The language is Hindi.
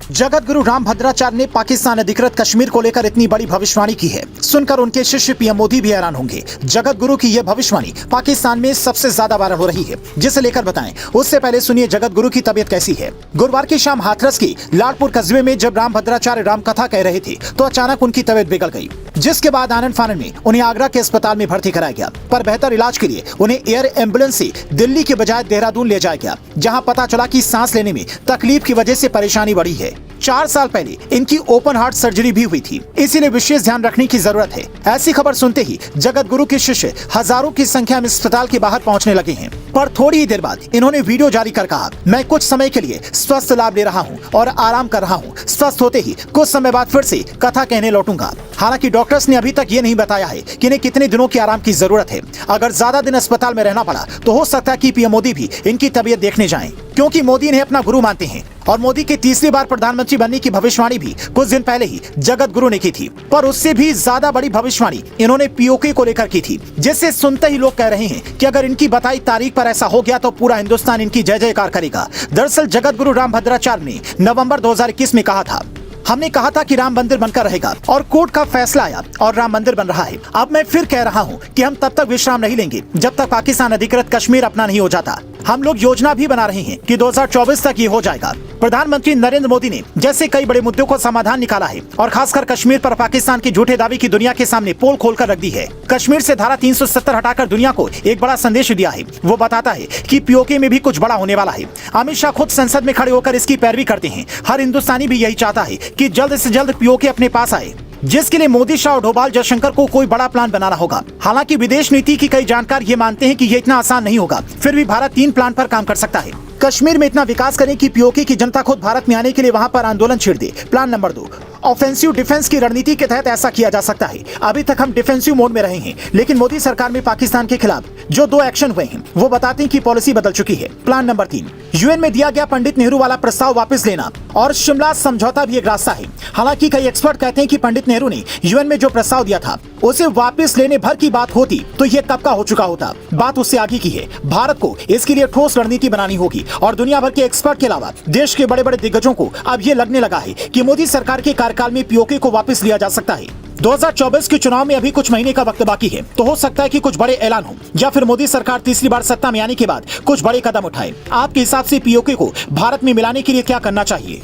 जगत गुरु राम भद्राचार्य ने पाकिस्तान अधिकृत कश्मीर को लेकर इतनी बड़ी भविष्यवाणी की है, सुनकर उनके शिष्य पीएम मोदी भी हैरान होंगे। जगत गुरु की यह भविष्यवाणी पाकिस्तान में सबसे ज्यादा वायरल हो रही है, जिसे लेकर बताएं उससे पहले सुनिए जगत गुरु की तबीयत कैसी है। गुरुवार की शाम हाथरस की लालपुर कस्बे में जब राम भद्राचार्य राम कथा कह रहे थे तो अचानक उनकी तबीयत बिगड़ गई, जिसके बाद आनंद फानन में उन्हें आगरा के अस्पताल में भर्ती कराया गया। पर बेहतर इलाज के लिए उन्हें एयर एम्बुलेंस से दिल्ली के बजाय देहरादून ले जाया गया, जहां पता चला कि सांस लेने में तकलीफ की वजह से परेशानी बढ़ी है। 4 साल पहले इनकी ओपन हार्ट सर्जरी भी हुई थी, इसीलिए विशेष ध्यान रखने की जरूरत है। ऐसी खबर सुनते ही जगत गुरु के शिष्य हजारों की संख्या में अस्पताल के बाहर पहुंचने लगे हैं। पर थोड़ी ही देर बाद इन्होंने वीडियो जारी कर कहा, मैं कुछ समय के लिए स्वस्थ लाभ ले रहा हूं और आराम कर रहा हूं। स्वस्थ होते ही कुछ समय बाद फिर से कथा कहने लौटूंगा। हालांकि डॉक्टर्स ने अभी तक ये नहीं बताया है कि इन्हें कितने दिनों की आराम की जरूरत है। अगर ज्यादा दिन अस्पताल में रहना पड़ा तो हो सकता है कि पीएम मोदी भी इनकी तबीयत देखने जाएं, क्योंकि मोदी इन्हें अपना गुरु मानते हैं। और मोदी के तीसरी बार प्रधानमंत्री बनने की भविष्यवाणी भी कुछ दिन पहले ही जगत गुरु ने की थी। पर उससे भी ज्यादा बड़ी भविष्यवाणी इन्होंने पीओके को लेकर की थी, जिससे सुनते ही लोग कह रहे हैं कि अगर इनकी बताई तारीख पर ऐसा हो गया तो पूरा हिंदुस्तान इनकी जय जयकार करेगा। दरअसल जगत गुरु राम भद्राचार्य ने नवंबर 2021 में कहा था, हमने कहा था कि राम मंदिर बनकर रहेगा और कोर्ट का फैसला आया और राम मंदिर बन रहा है। अब मैं फिर कह रहा हूं कि हम तब तक विश्राम नहीं लेंगे जब तक पाकिस्तान अधिकृत कश्मीर अपना नहीं हो जाता। हम लोग योजना भी बना रहे हैं कि 2024 तक ये हो जाएगा। प्रधानमंत्री नरेंद्र मोदी ने जैसे कई बड़े मुद्दों को समाधान निकाला है और खासकर कश्मीर पर पाकिस्तान के झूठे दावे की दुनिया के सामने पोल खोलकर रख दी है। कश्मीर से धारा 370 हटाकर दुनिया को एक बड़ा संदेश दिया है। वो बताता है कि पीओके में भी कुछ बड़ा होने वाला है। अमित शाह खुद संसद में खड़े होकर इसकी पैरवी करते हैं। हर हिंदुस्तानी भी यही चाहता है कि जल्द से जल्द पीओके अपने पास आए, जिसके लिए मोदी, शाह और डोभाल जयशंकर को कोई बड़ा प्लान बनाना होगा। हालांकि विदेश नीति की कई जानकार ये मानते हैं कि ये इतना आसान नहीं होगा, फिर भी भारत 3 प्लान पर काम कर सकता है। कश्मीर में इतना विकास करें कि पीओके की जनता खुद भारत में आने के लिए वहां पर आंदोलन छेड़ दे। प्लान नंबर 2, ऑफेंसिव डिफेंस की रणनीति के तहत ऐसा किया जा सकता है। अभी तक हम डिफेंसिव मोड में रहे हैं, लेकिन मोदी सरकार में पाकिस्तान के खिलाफ जो 2 एक्शन हुए हैं वो बताते हैं कि पॉलिसी बदल चुकी है। प्लान नंबर 3, यूएन में दिया गया पंडित नेहरू वाला प्रस्ताव वापस लेना और शिमला समझौता भी एक रास्ता है। हालांकि कई एक्सपर्ट कहते हैं कि पंडित नेहरू ने यूएन में जो प्रस्ताव दिया था उसे वापस लेने भर की बात होती तो ये कब का हो चुका होता। बात उससे आगे की है। भारत को इसके लिए ठोस रणनीति बनानी होगी और दुनिया भर के एक्सपर्ट के अलावा देश के बड़े बड़े दिग्गजों को अब ये लगने लगा है कि मोदी सरकार के कार्यकाल में पीओके को वापस लिया जा सकता है। 2024 के चुनाव में अभी कुछ महीने का वक्त बाकी है, तो हो सकता है कि कुछ बड़े ऐलान हो या फिर मोदी सरकार तीसरी बार सत्ता में आने के बाद कुछ बड़े कदम उठाए। आपके हिसाब से पीओके को भारत में मिलाने के लिए क्या करना चाहिए?